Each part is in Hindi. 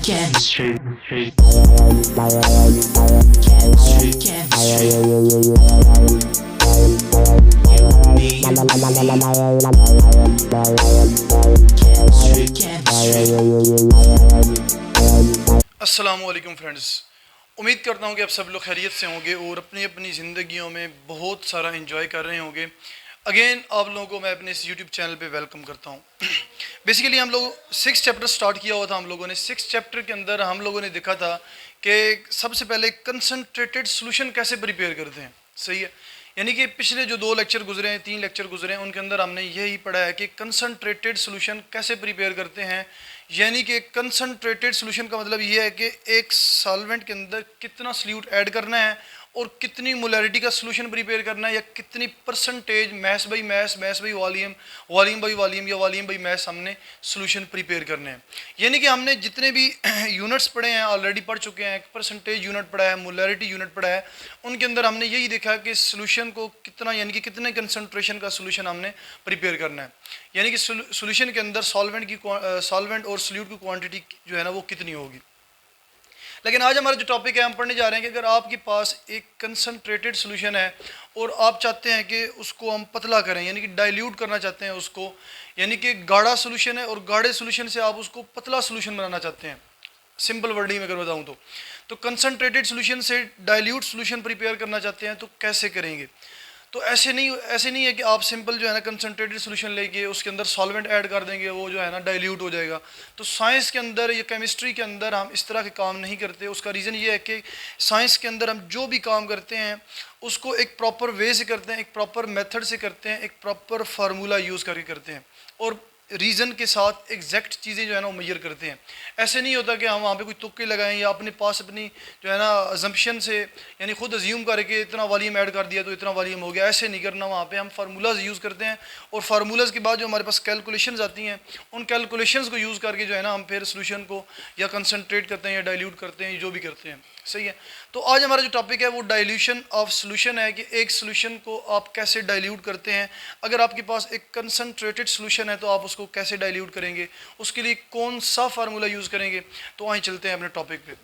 Chemistry. Chemistry. अस्सलामुअलैकुम फ्रेंड्स, उम्मीद करता हूँ कि आप सब लोग खैरियत से होंगे और अपनी अपनी ज़िंदगियों में बहुत सारा एंजॉय कर रहे होंगे। अगेन आप लोगों को मैं अपने इस यूट्यूब चैनल पे वेलकम करता हूँ। बेसिकली हम लोग 6 चैप्टर स्टार्ट किया हुआ था। हम लोगों ने 6 चैप्टर के अंदर हम लोगों ने देखा था कि सबसे पहले कंसंट्रेटेड सॉल्यूशन कैसे प्रिपेयर करते हैं। सही है, यानी कि पिछले जो 2 लेक्चर गुजरे हैं, 3 लेक्चर गुजरे हैं, उनके अंदर हमने यही पढ़ा है कि कंसंट्रेटेड सॉल्यूशन कैसे प्रिपेयर करते हैं। यानी कि कंसंट्रेटेड सॉल्यूशन का मतलब ये है कि एक सॉल्वेंट के अंदर कितना सॉल्यूट ऐड करना है और कितनी मोलैरिटी का सॉल्यूशन प्रिपेयर करना है, या कितनी percentage mass by mass, mass by volume, volume by volume या वॉल्यूम बाई मैस हमने सॉल्यूशन प्रिपेयर करने हैं। यानी कि हमने जितने भी यूनिट्स पढ़े हैं ऑलरेडी पढ़ चुके हैं। परसेंटेज यूनिट पढ़ा है, मोलैरिटी यूनिट पढ़ा है। उनके अंदर हमने यही देखा कि सॉल्यूशन को कितना, यानी कि कितने कंसंट्रेशन का सॉल्यूशन हमने प्रिपेयर करना है। यानी कि सॉल्यूशन के अंदर सॉल्वेंट और सॉल्यूट की क्वांटिटी जो है ना वो कितनी होगी। लेकिन आज हमारा जो टॉपिक है, हम पढ़ने जा रहे हैं कि अगर आपके पास एक कंसंट्रेटेड सॉल्यूशन है और आप चाहते हैं कि उसको हम पतला करें, यानी कि डाइल्यूट करना चाहते हैं उसको, यानी कि गाढ़ा सॉल्यूशन है और गाढ़े सॉल्यूशन से आप उसको पतला सॉल्यूशन बनाना चाहते हैं, सिंपल वर्डिंग में अगर बताऊं तो कंसंट्रेटेड सॉल्यूशन से डाइल्यूट सॉल्यूशन प्रिपेयर करना चाहते हैं तो कैसे करेंगे। तो ऐसे नहीं है कि आप सिंपल जो है ना कंसंट्रेटेड सॉल्यूशन लेके उसके अंदर सॉल्वेंट ऐड कर देंगे, वो जो है ना डाइल्यूट हो जाएगा। तो साइंस के अंदर या केमिस्ट्री के अंदर हम इस तरह के काम नहीं करते। उसका रीज़न ये है कि साइंस के अंदर हम जो भी काम करते हैं उसको एक प्रॉपर वे से करते हैं, एक प्रॉपर मेथड से करते हैं, एक प्रॉपर फार्मूला यूज़ करके करते हैं और रीज़न के साथ एग्जैक्ट चीज़ें जो है ना वो मेजर करते हैं। ऐसे नहीं होता कि हम वहाँ पे कोई तुक्के लगाएं या अपने पास अपनी जो है ना अजम्पशन से, यानी खुद अज्यूम करके इतना वॉल्यूम ऐड कर दिया तो इतना वॉल्यूम हो गया। ऐसे नहीं करना। वहाँ पे हम फार्मूलाज यूज़ करते हैं और फार्मूलाज के बाद जो हमारे पास कैलकुलेशंस आती हैं, उन कैलकुलेशंस को यूज़ करके जो है ना हम फिर सोल्यूशन को या कंसनट्रेट करते हैं या डाइल्यूट करते हैं, जो भी करते हैं। सही है। तो आज हमारा जो टॉपिक है वो डाइल्यूशन ऑफ सॉल्यूशन है, कि एक सॉल्यूशन को आप कैसे डाइल्यूट करते हैं। अगर आपके पास एक कंसंट्रेटेड सॉल्यूशन है तो आप उसको कैसे डाइल्यूट करेंगे, उसके लिए कौन सा फार्मूला यूज़ करेंगे। तो वहीं चलते हैं अपने टॉपिक पे।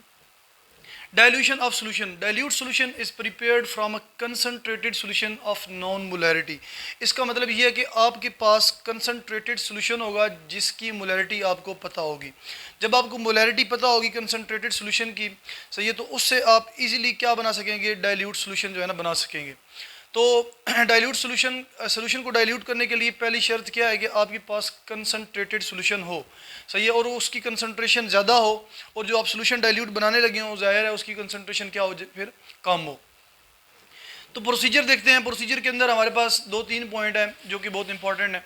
Dilution of solution. Dilute solution is prepared from a concentrated solution of known molarity. इसका मतलब ये है कि आपके पास concentrated solution होगा जिसकी molarity आपको पता होगी। जब आपको molarity पता होगी concentrated solution की, सही है, तो उससे आप easily क्या बना सकेंगे, dilute solution जो है ना बना सकेंगे। तो डाइल्यूट सॉल्यूशन को डाइल्यूट करने के लिए पहली शर्त क्या है कि आपके पास कंसंट्रेटेड सॉल्यूशन हो। सही है, और उसकी कंसंट्रेशन ज़्यादा हो, और जो आप सॉल्यूशन डाइल्यूट बनाने लगे हो जाहिर है उसकी कंसंट्रेशन क्या हो, फिर कम हो। तो प्रोसीजर देखते हैं। प्रोसीजर के अंदर हमारे पास 2-3 पॉइंट हैं जो कि बहुत इंपॉर्टेंट है।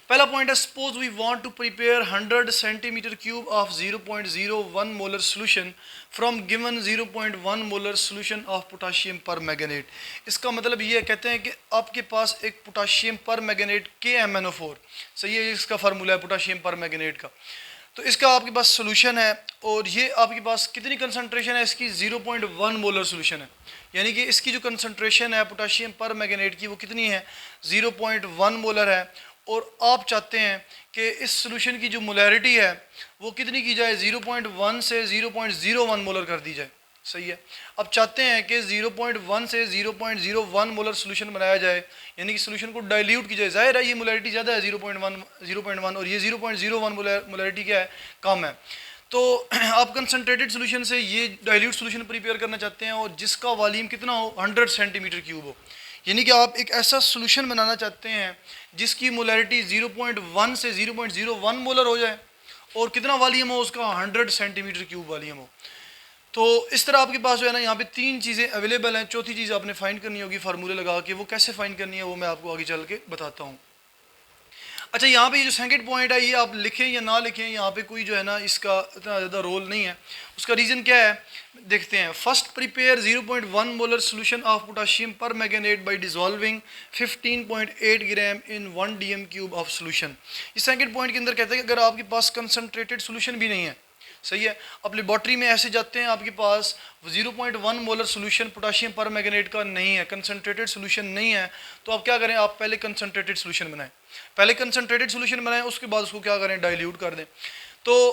पहला पॉइंट है, suppose we want to prepare 100 centimetre cube of 0.01 molar solution from given 0.1 molar solution of potassium permanganate. इसका मतलब ये कहते हैं कि आपके पास एक पोटाशियम पर मैग्नेट KMnO4, सही है, इसका फार्मूला है पोटाशियम पर मैग्नेट का। तो इसका आपके पास सोल्यूशन है और ये आपके पास कितनी कंसंट्रेशन है इसकी, 0.1 मोलर सोल्यूशन है। यानी कि इसकी जो कंसंट्रेशन है पोटाशियम पर मैग्नेट की वो कितनी है, 0.1 मोलर है। और आप चाहते हैं कि इस सोल्यूशन की जो मोलैरिटी है वो कितनी की जाए, 0.1 से 0.01 मोलर कर दी जाए। सही है। अब चाहते हैं कि 0.1 से 0.01 मोलर सोल्यूशन बनाया जाए, यानी कि सोल्यूशन को डाइल्यूट की जाए। जाहिर है ये मोलैरिटी ज़्यादा है 0.1 और ये 0.01 मोलैरिटी क्या है, कम है। तो आप कंसंट्रेटेड सोल्यूशन से ये डाइल्यूट सोल्यूशन प्रिपेयर करना चाहते हैं और जिसका वॉल्यूम कितना हो, 100 सेंटीमीटर क्यूब हो। यानी कि आप एक ऐसा सोल्यूशन बनाना चाहते हैं जिसकी मोलैरिटी 0.1 से 0.01 मोलर हो जाए और कितना वॉल्यूम हो उसका, 100 सेंटीमीटर क्यूब वॉल्यूम हो। तो इस तरह आपके पास जो है ना यहाँ पे 3 चीज़ें अवेलेबल हैं। चौथी चीज़ आपने फाइंड करनी होगी फार्मूले लगा के। वो कैसे फाइंड करनी है वो मैं आपको आगे चल के बताता हूँ। अच्छा, यहाँ पे ये जो सेकंड पॉइंट है ये आप लिखें या ना लिखें, यहाँ पे कोई जो है ना इसका इतना ज़्यादा रोल नहीं है। उसका रीज़न क्या है देखते हैं। First, prepare 0.1 molar solution of potassium permanganate by dissolving 15.8 gram in 1 DM cube of solution. इस सेकंड पॉइंट के अंदर कहते हैं कि अगर आपके पास कंसनट्रेटेड सोल्यूशन भी नहीं है, सही है, अब लेबॉर्ट्री में ऐसे जाते हैं आपके पास 0.1 मोलर सोल्यूशन पोटाशियम पर मैग्नेट का नहीं है, कंसंट्रेटेड सोल्यूशन नहीं है, तो आप क्या करें, आप पहले कंसंट्रेटेड सोल्यूशन बनाएं। पहले कंसंट्रेटेड सोल्यूशन बनाएं, उसके बाद उसको क्या करें, डाइल्यूट कर दें। तो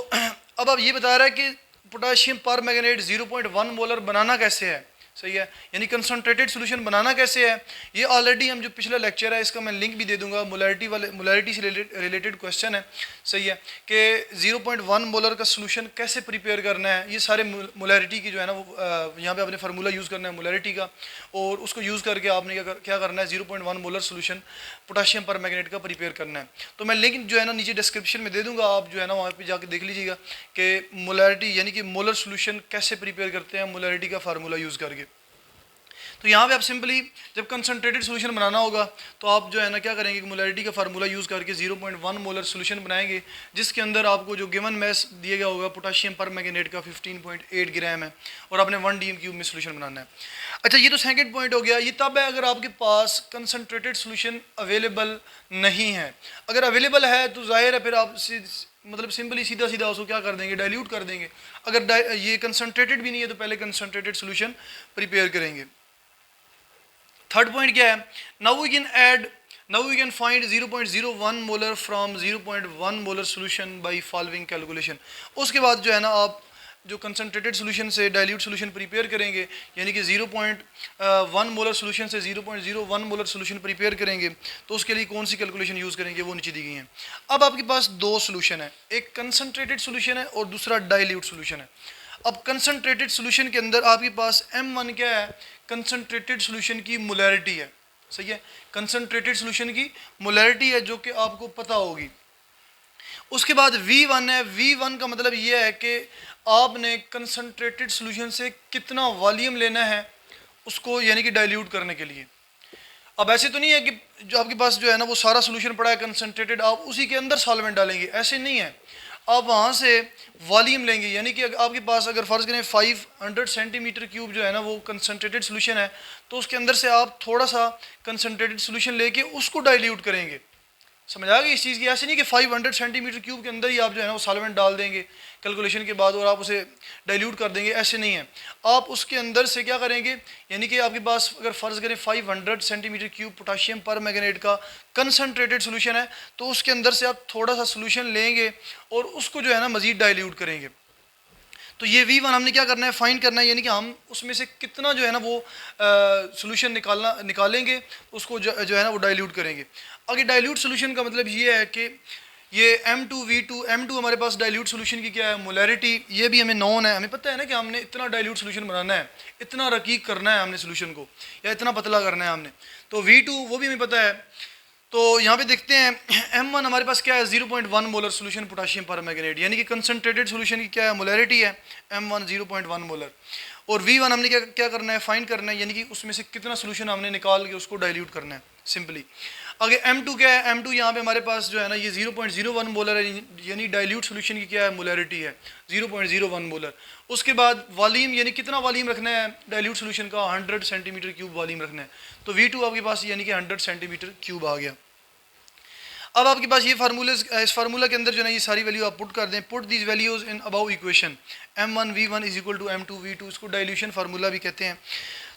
अब ये बता रहा है कि पोटाशियम पर मैंगनेट 0.1 मोलर बनाना कैसे है, सही है, यानी कंसंट्रेटेड सॉल्यूशन बनाना कैसे है, ये ऑलरेडी हम जो पिछला लेक्चर है इसका मैं लिंक भी दे दूंगा, मोलैरिटी से रिलेटेड क्वेश्चन है, सही है, कि 0.1 मोलर का सॉल्यूशन कैसे प्रिपेयर करना है। ये सारे मोलैरिटी की जो है ना वो यहाँ पे आपने फार्मूला यूज़ करना है मोलैरिटी का, और उसको यूज़ करके आपने क्या करना है 0.1 मोलर सॉल्यूशन पोटाशियम पर मैंगनेट का प्रिपेयर करना है। तो मैं लिंक जो है ना नीचे डिस्क्रिप्शन में दे दूंगा, आप जो है ना वहाँ पे जाके देख लीजिएगा कि मोलैरिटी यानी कि मोलर सॉल्यूशन कैसे प्रिपेयर करते हैं मोलैरिटी का फार्मूला यूज़ करके। तो यहाँ पे आप सिंपली जब कंसंट्रेटेड सॉल्यूशन बनाना होगा तो आप जो है ना क्या करेंगे, मोलैरिटी का फार्मूला यूज़ करके 0.1 मोलर सॉल्यूशन बनाएंगे, जिसके अंदर आपको जो गिवन मैस दिया गया होगा पोटाशियम पर मैंगनेट का 15.8 ग्राम है, और आपने 1 dm³ में सॉल्यूशन बनाना है। अच्छा, ये तो सेकंड पॉइंट हो गया। ये तब है अगर आपके पास कंसंट्रेटेड सॉल्यूशन अवेलेबल नहीं है। अगर अवेलेबल है तो जाहिर है फिर आप मतलब सिंपली सीधा सीधा उसको क्या कर देंगे, डाइल्यूट कर देंगे। अगर ये कंसंट्रेटेड भी नहीं है तो पहले कंसंट्रेटेड सॉल्यूशन प्रिपेयर करेंगे। थर्ड पॉइंट क्या है, now we can find 0.01 molar from 0.1 molar solution by following calculation. उसके बाद जो है ना आप जो कंसंट्रेटेड सॉल्यूशन से डाइल्यूट सॉल्यूशन प्रिपेयर करेंगे, यानी कि 0.1 मोलर सॉल्यूशन से 0.01 मोलर सॉल्यूशन प्रिपेयर करेंगे, तो उसके लिए कौन सी कैलकुलेशन यूज़ करेंगे वो नीचे दी गई हैं। अब आपके पास दो सॉल्यूशन है, एक कंसंट्रेटेड सॉल्यूशन है और दूसरा डाइल्यूट सॉल्यूशन है। अब कंसंट्रेटेड सॉल्यूशन के अंदर आपके पास M1 क्या है, कंसंट्रेटेड सॉल्यूशन की मोलैरिटी है, सही है, कंसंट्रेटेड सॉल्यूशन की मोलैरिटी है जो कि आपको पता होगी। उसके बाद V1 है, V1 का मतलब ये है कि आपने कंसंट्रेटेड सॉल्यूशन से कितना वॉल्यूम लेना है उसको, यानी कि डाइल्यूट करने के लिए। अब ऐसे तो नहीं है कि जो आपके पास जो है ना वो सारा सॉल्यूशन पड़ा है कंसंट्रेटेड, आप उसी के अंदर सॉल्वेंट डालेंगे, ऐसे नहीं है। आप वहाँ से वॉल्यूम लेंगे, यानी कि आपके पास अगर फ़र्ज़ करें 500 सेंटीमीटर क्यूब जो है ना वो कंसंट्रेटेड सॉल्यूशन है, तो उसके अंदर से आप थोड़ा सा कंसंट्रेटेड सॉल्यूशन लेके उसको डाइल्यूट करेंगे। समझ आ गई इस चीज़ की? ऐसे नहीं कि 500 सेंटीमीटर क्यूब के अंदर ही आप जो है ना वो सॉल्वेंट डाल देंगे कैलकुलेशन के बाद और आप उसे डाइल्यूट कर देंगे, ऐसे नहीं है। आप उसके अंदर से क्या करेंगे, यानी कि आपके पास अगर फ़र्ज़ करें 500 सेंटीमीटर क्यूब पोटाशियम पर मैंगनेट का कंसंट्रेटेड सॉल्यूशन है, तो उसके अंदर से आप थोड़ा सा सॉल्यूशन लेंगे और उसको जो है ना मज़ीद डाइल्यूट करेंगे। तो ये V1 हमने क्या करना है, फाइंड करना है, यानी कि हम उसमें से कितना जो है ना वो सॉल्यूशन निकालेंगे, उसको जो है ना वो डाइल्यूट करेंगे। आगे डाइल्यूट सॉल्यूशन का मतलब ये है कि ये M2 हमारे पास डाइल्यूट सॉल्यूशन की क्या है, मोलैरिटी, ये भी हमें नॉन है, हमें पता है ना कि हमने इतना डाइल्यूट सॉल्यूशन बनाना है, इतना रकीक करना है हमने सॉल्यूशन को, या इतना पतला करना है हमने। तो V2 वो भी हमें पता है। तो यहाँ पे देखते हैं M1 हमारे पास क्या है, 0.1 मोलर सॉल्यूशन पोटाशियम पर मैंगनेट, यानी कि कंसंट्रेटेड सॉल्यूशन की क्या है, मोलैरिटी है M1 0.1 मोलर। और V1 हमने क्या करना है, फाइंड करना है, यानी कि उसमें से कितना सॉल्यूशन हमने निकाल के उसको डाइल्यूट करना है सिंपली। आगे M2 क्या है, M2 यहाँ पे हमारे पास जो है ना ये 0.01 मोलर है, यानी डाइल्यूट सॉल्यूशन की क्या है, मोलैरिटी है 0.01 मोलर। उसके बाद वॉल्यूम, यानी कितना वॉल्यूम रखना है डाइल्यूट सॉल्यूशन का, 100 सेंटीमीटर क्यूब वॉल्यूम रखना है। तो V2 आपके पास यानी कि 100 सेंटीमीटर क्यूब आ गया। अब आपके पास ये फार्मूले, इस फार्मूला के अंदर जो है ना ये सारी वैल्यू आप पुट कर दें, put these values in above equation M1 V1 is equal to M2 V2, इसको डाइल्यूशन फार्मूला भी कहते हैं।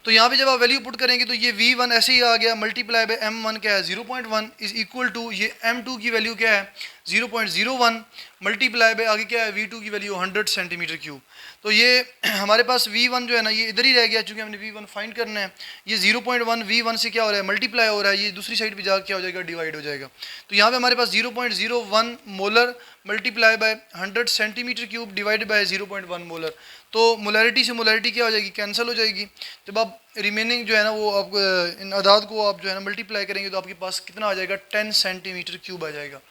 तो यहाँ पे जब आप वैल्यू पुट करेंगे तो ये V1 ऐसे ही आ गया, मल्टीप्लाई बाय M1 क्या है 0.1 इज इक्वल टू ये M2 की वैल्यू क्या है 0.01 मल्टीप्लाई बाय आगे क्या है V2 की वैल्यू 100 सेंटीमीटर क्यूब। तो ये हमारे पास V1 जो है ना ये इधर ही रह गया, चूँकि हमने V1 फाइंड करना है। ये 0.1 V1 से क्या हो रहा है, मल्टीप्लाई हो रहा है, ये दूसरी साइड पे जाकर क्या हो जाएगा, डिवाइड हो जाएगा। तो यहाँ पे हमारे पास 0.01 molar multiply by 100 centimetre cube divided by 0.1 molar. तो मोलैरिटी से मोलैरिटी क्या हो जाएगी, कैंसिल हो जाएगी। जब आप रिमेनिंग जो है ना वो आप इन अदाद को आप जो है ना मल्टीप्लाई करेंगे तो आपके पास कितना आ जाएगा, 10 सेंटीमीटर क्यूब आ जाएगा।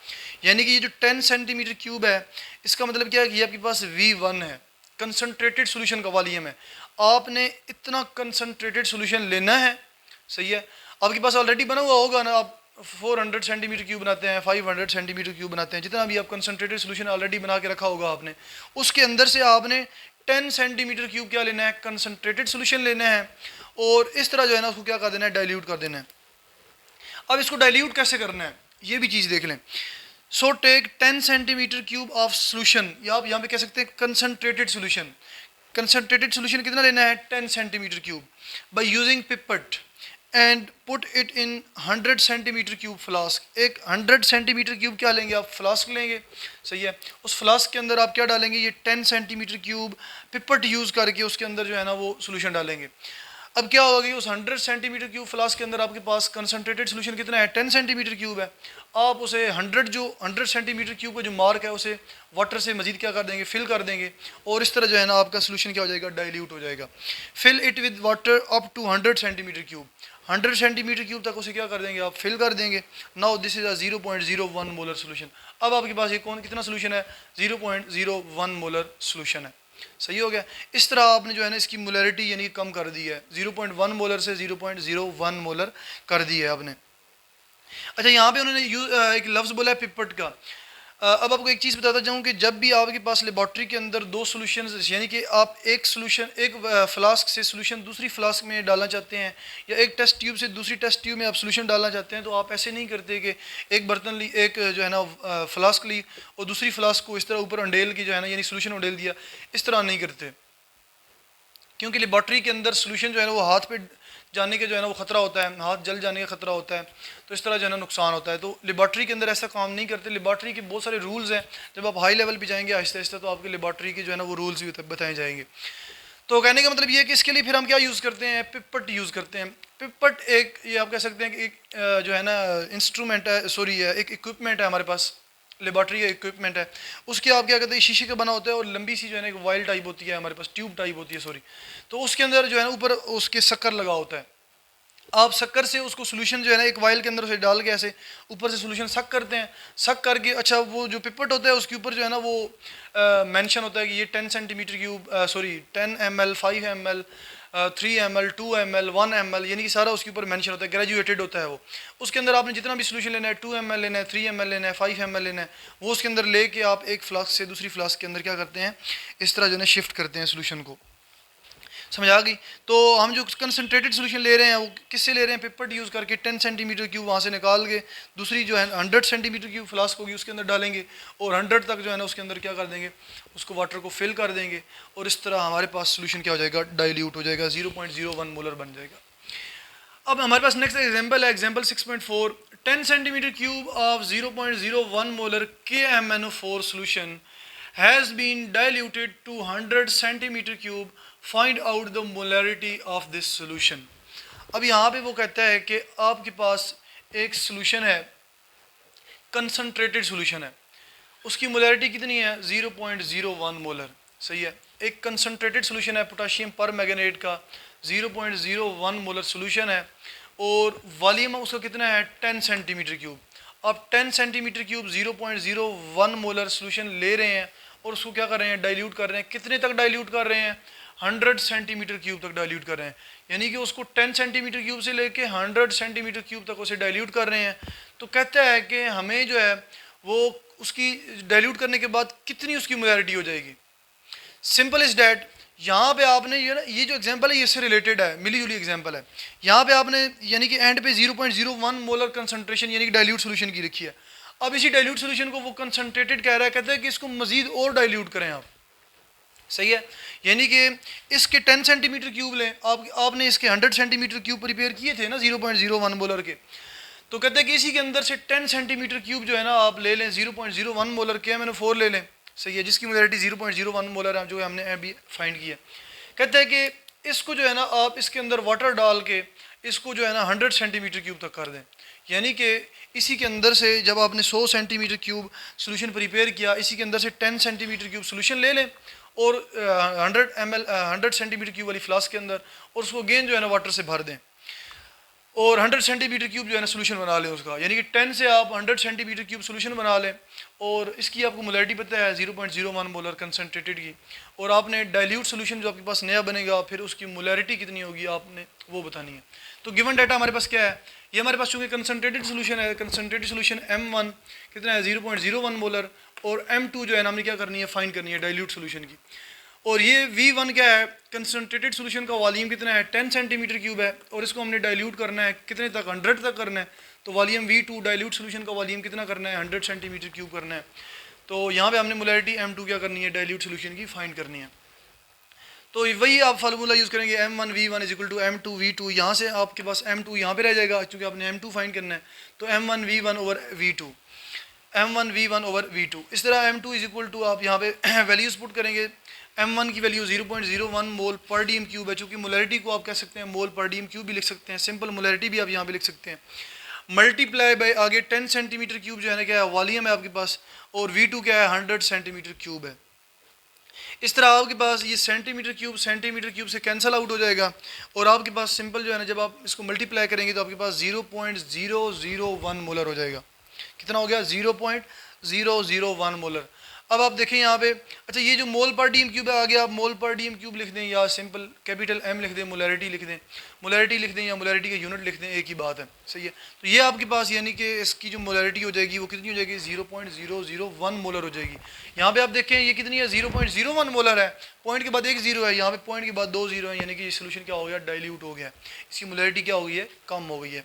यानी कि ये जो 10 सेंटीमीटर क्यूब है इसका मतलब क्या है कि ये आपके पास V1 है, कंसंट्रेटेड सॉल्यूशन का वॉल्यूम है। आपने इतना कंसंट्रेटेड सॉल्यूशन लेना है, सही है। आपके पास ऑलरेडी बना हुआ होगा ना, आप 400 सेंटीमीटर क्यूब बनाते हैं, 500 सेंटीमीटर क्यूब बनाते हैं, जितना भी आप कंसंट्रेटेड सॉल्यूशन ऑलरेडी बना के रखा होगा आपने, उसके अंदर से आपने 10 सेंटीमीटर क्यूब क्या लेना है, कंसंट्रेटेड सॉल्यूशन लेना है, और इस तरह जो है ना उसको क्या कर देना है, डाइल्यूट कर देना है। अब इसको डाइल्यूट कैसे करना है ये भी चीज़ देख लें। So take 10 centimetre cube of solution, या आप यहाँ पे कह सकते हैं कंसंट्रेटेड सॉल्यूशन। कंसंट्रेटेड सॉल्यूशन कितना लेना है, 10 centimetre cube, by using pipette and put it in 100 centimetre cube flask. एक 100 सेंटीमीटर क्यूब क्या लेंगे आप, फ्लास्क लेंगे, सही है। उस फ्लास्क के अंदर आप क्या डालेंगे, ये 10 सेंटीमीटर क्यूब पिपट यूज़ करके उसके अंदर जो है ना वो सोल्यूशन डालेंगे। अब क्या होगा कि उस 100 सेंटीमीटर क्यूब फ्लास्क के अंदर आपके पास कंसनट्रेटेड सोल्यूशन कितना है, 10 सेंटीमीटर क्यूब है। आप उसे 100 सेंटीमीटर क्यूब का जो मार्क है उसे वाटर से मजीद क्या कर देंगे, फिल कर देंगे, और इस तरह जो है ना आपका सोल्यूशन क्या हो जाएगा, डाइल्यूट हो जाएगा। Fill it with water up to 100 centimetre cube, 100 centimetre cube तक उसे क्या कर देंगे, आप फिल कर देंगे। Now this is a 0.01 molar solution. अब आपके पास ये कौन कितना सोल्यूशन है, 0.01 मोलर सोल्यूशन है, सही हो गया। इस तरह आपने जो है ना इसकी मोलरिटी यानी कम कर दी है, 0.1 मोलर से 0.01 मोलर कर दी है आपने। अच्छा, यहाँ पे उन्होंने एक लफ्ज़ बोला है पिपट का। अब आपको एक चीज़ बताता जाऊँ कि जब भी आपके पास लेबॉर्ट्री के अंदर दो सोल्यूशन, यानी कि आप एक सोल्यूशन एक फ्लास्क से सोल्यूशन दूसरी फ्लास्क में डालना चाहते हैं, या एक टेस्ट ट्यूब से दूसरी टेस्ट ट्यूब में आप सोल्यूशन डालना चाहते हैं, तो आप ऐसे नहीं करते कि एक बर्तन ली, एक जो है ना फ्लास्क ली और दूसरी फ्लास्क को इस तरह ऊपर अंडेल की जो है ना यानी सोल्यूशन अंडेल दिया, इस तरह नहीं करते, क्योंकि लेबॉर्ट्री के अंदर सोल्यूशन जो है ना वो हाथ पे जाने के जो है ना वो ख़तरा होता है, हाथ जल जाने का ख़तरा होता है, तो इस तरह जो है ना नुकसान होता है। तो लेबॉर्ट्री के अंदर ऐसा काम नहीं करते। लेबॉर्ट्री के बहुत सारे रूल्स हैं, जब आप हाई लेवल पे जाएंगे आहिस्ता आहिस्ता तो आपके लेबॉर्ट्री के जो है ना वो रूल्स भी बताए जाएंगे। तो कहने का मतलब ये है कि इसके लिए फिर हम क्या यूज़ करते हैं, पिपट यूज़ करते हैं। पिपट एक, ये आप कह सकते हैं कि एक जो है ना इंस्ट्रूमेंट है, सॉरी एक इक्विपमेंट है हमारे पास, लेबॉर्ट्री का इक्विपमेंट है। उसके आप क्या कहते हैं, शीशे का बना होता है और लंबी सी जो है ना एक वायल टाइप होती है हमारे पास, ट्यूब टाइप होती है सॉरी, तो उसके अंदर जो है ना ऊपर उसके शक्कर लगा होता है। आप शक्कर से उसको सोल्यूशन जो है ना एक वायल के अंदर उसे डाल के ऐसे ऊपर से सोल्यूशन सक करते हैं, सक करके अच्छा वो जो पिपट होता है उसके ऊपर जो है ना वो मेंशन होता है कि ये 10 centimetre cube, sorry 10 ml, 5 ml, 3 ml, 2 ml, 1 ml, यानी कि सारा उसके ऊपर मेंशन होता है, ग्रेजुएटेड होता है वो। उसके अंदर आपने जितना भी सोल्यूशन लेना है, 2 ml लेना है, 3 ml लेना है, 5 ml लेना है, वो उसके अंदर लेके आप एक फ्लास्क से दूसरी फ्लास्क के अंदर क्या करते हैं, इस तरह जो है शिफ्ट करते हैं सोल्यूशन को। समझ आ गई। तो हम जो कंसनट्रेटेड सोल्यूशन ले रहे हैं वो किससे ले रहे हैं, पिपट यूज़ करके 10 सेंटीमीटर क्यूब वहाँ से निकाल के दूसरी जो है 100 सेंटीमीटर क्यूब फ्लास्क होगी उसके अंदर डालेंगे, और 100 तक जो है ना उसके अंदर क्या कर देंगे, उसको वाटर को फिल कर देंगे, और इस तरह हमारे पास सोल्यूशन क्या हो जाएगा, डाइल्यूट हो जाएगा, 0.01 मोलर बन जाएगा। अब हमारे पास नेक्स्ट एग्जाम्पल है, example 6.4। 10 centimetre cube of 0.01 molar KMnO4 solution has been diluted to 100 centimeter cube. Find out the molarity of this solution. अब यहाँ पे वो कहता है कि आपके पास एक सोल्यूशन है, कंसनट्रेटेड सोल्यूशन है, उसकी मोलैरिटी कितनी है, 0.01 मोलर, सही है। एक कंसनट्रेटेड सोल्यूशन है पोटाशियम पर मैंगनेट का, 0.01 मोलर सोल्यूशन है, और वॉल्यूम उसका कितना है, 10 सेंटीमीटर क्यूब। आप 10 सेंटीमीटर क्यूब 0.01 मोलर सोल्यूशन ले रहे हैं और उसको क्या कर रहे हैं, डाइल्यूट कर रहे हैं। कितने तक डाइल्यूट कर रहे हैं, 100 सेंटीमीटर क्यूब तक डाइल्यूट कर रहे हैं, यानी कि उसको 10 सेंटीमीटर क्यूब से लेके 100 सेंटीमीटर क्यूब तक उसे डाइल्यूट कर रहे हैं। तो कहता है कि हमें जो है वो उसकी डाइल्यूट करने के बाद कितनी उसकी मोलैरिटी हो जाएगी। सिंपल इज डैट, यहाँ पे आपने ये जो एग्जांपल है ये इससे रिलेटेड है, मिली जुली एग्जांपल है। यहाँ पे आपने यानी कि एंड पे 0.01 मोलर कंसंट्रेशन यानी कि डाइल्यूट सोल्यूशन की रखी है। अब इसी डाइल्यूट सोल्यूशन को वो कंसंट्रेटेड कह रहा है, कहता है कि इसको मजीद और डाइल्यूट करें आप, सही है। यानी कि इसके 10 सेंटीमीटर क्यूब लें आपने इसके 100 सेंटीमीटर क्यूब प्रिपेयर किए थे ना 0.01 मोलर के, तो कहते हैं कि इसी के अंदर से 10 सेंटीमीटर क्यूब जो है ना आप ले लें, 0.01 मोलर KMnO4 ले लें, सही है, जिसकी मोलैरिटी 0.01 मोलर है जो हमने अभी फाइंड किया। कहते हैं कि इसको जो है ना आप इसके अंदर वाटर डाल के इसको जो है ना 100 सेंटीमीटर क्यूब तक कर दें, यानी कि इसी के अंदर से जब आपने 100 सेंटीमीटर क्यूब सोल्यूशन प्रिपेयर किया, इसी के अंदर से 10 सेंटीमीटर क्यूब सोल्यूशन ले लें और 100 सेंटीमीटर क्यूब वाली फ्लास्क के अंदर, और उसको अगेन जो है ना वाटर से भर दें और 100 सेंटीमीटर क्यूब जो है ना सोल्यूशन बना लें उसका, यानी कि 10 से आप 100 सेंटीमीटर क्यूब सोल्यूशन बना लें, और इसकी आपको मोलैरिटी पता है 0.01 मोलर कंसनट्रेटेड की, और आपने डाइल्यूट सोल्यूशन जो आपके पास नया बनेगा फिर उसकी मोलैरिटी कितनी होगी आपने वो बतानी है। तो गिवन डाटा हमारे पास क्या है, ये हमारे पास चूँकि कंसनट्रेटेड सोल्यूशन है, कंसनट्रेटेड सोल्यूशन M1 कितना है 0.01 मोलर, और M2 जो है ना हमने क्या करनी है, फाइंड करनी है डाइल्यूट सोल्यूशन की। और ये V1 क्या है, कंसनट्रेटेड सोल्यूशन का वॉल्यूम कितना है 10 सेंटीमीटर क्यूब है, और इसको हमने डाइल्यूट करना है कितने तक, 100 तक करना है। तो वॉल्यूम V2 डाइल्यूट सोल्यूशन का वॉल्यूम कितना करना है, 100 सेंटीमीटर क्यूब करना है। तो यहाँ पे हमने मोलैरिटी M2 क्या करनी है, डाइल्यूट सोल्यूशन की फाइंड करनी है। तो वही आप फार्मूला यूज़ करेंगे m1v1 is equal to m2v2। यहाँ से आपके पास m2 यहाँ पे रह जाएगा क्योंकि आपने m2 फाइंड करना है, तो m1v1 over v2, m1v1 over v2। इस तरह m2 इज इक्वल टू आप यहाँ पे वैल्यूज़ पुट करेंगे। m1 की वैल्यू 0.01 मोल पर डी एम क्यूब है, चूँकि मोलरिटी को आप कह सकते हैं मोल पर डी एम क्यूब भी लिख सकते हैं, सिंपल मोलरिटी भी आप यहाँ पे लिख सकते हैं। मल्टीप्लाई बाय आगे 10 सेंटीमीटर क्यूब जो है ना क्या है वॉल्यूम है आपके पास, और v2 क्या है 100 सेंटीमीटर क्यूब है। इस तरह आपके पास ये सेंटीमीटर क्यूब से कैंसिल आउट हो जाएगा, और आपके पास सिंपल जो है ना जब आप इसको मल्टीप्लाई करेंगे तो आपके पास 0.001 मोलर हो जाएगा। कितना हो गया 0.001 मोलर। अब आप देखें यहाँ पे, अच्छा ये जो मोल पर डी एम क्यूब है आगे आप मोल पर डी एम क्यूब लिख दें या सिंपल कैपिटल M लिख दें, मोलरिटी लिख दें, मोलरिटी लिख दें या मोलरिटी का यूनिट लिख दें, एक ही बात है, सही है। तो ये आपके पास यानी कि इसकी जो मोलरिटी हो जाएगी वो कितनी हो जाएगी 0.001 मोलर हो जाएगी। यहाँ पे आप देखें ये कितनी है 0.01 मोलर है, पॉइंट के बाद एक जीरो है, यहाँ पे पॉइंट के बाद दो जीरो है, यानी कि ये सोल्यूशन क्या हो गया डाइल्यूट हो गया, इसकी मोलरिटी क्या हो गई है कम हो गई है।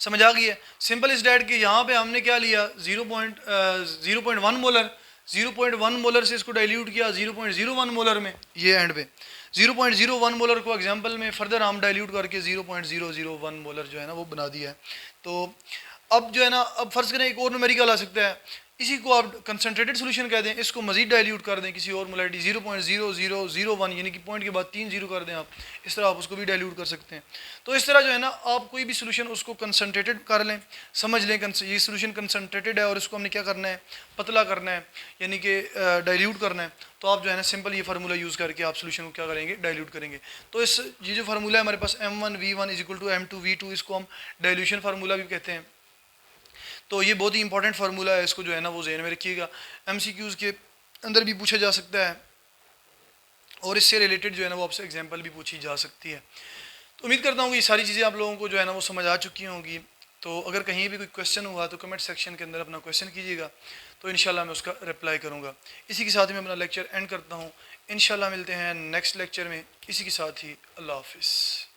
समझ आ गई है। सिंपल इस डैट कि यहाँ पे हमने क्या लिया 0.1 मोलर, 0.1 मोलर से इसको डाइल्यूट किया 0.01 मोलर में, ये एंड पे 0.01 मोलर को एग्जांपल में फर्दर हम डाइल्यूट करके 0.001 मोलर जो है ना वो बना दिया है। तो अब जो है ना अब फर्ज करें एक और न्यूमेरिकल आ सकता है, इसी को आप कंसनट्रेटेड सोल्यूशन कह दें, इसको मजीद डाइल्यूट कर दें किसी और मोलरिटी 0.0001 यानी कि पॉइंट के बाद 3 जीरो कर दें आप, इस तरह आप उसको भी डाइल्यूट कर सकते हैं। तो इस तरह जो है ना आप कोई भी सोल्यूशन उसको कंसनट्रेटेड कर लें, समझ लें ये सोल्यूशन कंसनट्रेटेड है और इसको हमने क्या करना है पतला करना है यानी कि डाइल्यूट करना है, तो आप जो है ना सिंपल ये फार्मूला यूज़ करके आप सोल्यूशन को क्या करेंगे डाइल्यूट करेंगे। तो इस ये जो फार्मूला है हमारे पास m1v1 is equal to m2v2, इसको हम डाइल्यूशन फार्मूला भी कहते हैं। तो ये बहुत ही इंपॉर्टेंट फार्मूला है, इसको जो है ना वो ज़हन में रखिएगा, MCQs के अंदर भी पूछा जा सकता है और इससे रिलेटेड जो है ना वो आपसे एग्जांपल भी पूछी जा सकती है। तो उम्मीद करता हूँ कि ये सारी चीज़ें आप लोगों को जो है ना वो समझ आ चुकी होंगी। तो अगर कहीं भी कोई क्वेश्चन हुआ तो कमेंट सेक्शन के अंदर अपना क्वेश्चन कीजिएगा, तो इंशाल्लाह मैं उसका रिप्लाई करूँगा। इसी के साथ ही मैं अपना लेक्चर एंड करता हूँ, इंशाल्लाह मिलते हैं नेक्स्ट लेक्चर में। इसी के साथ ही अल्लाह हाफिज़।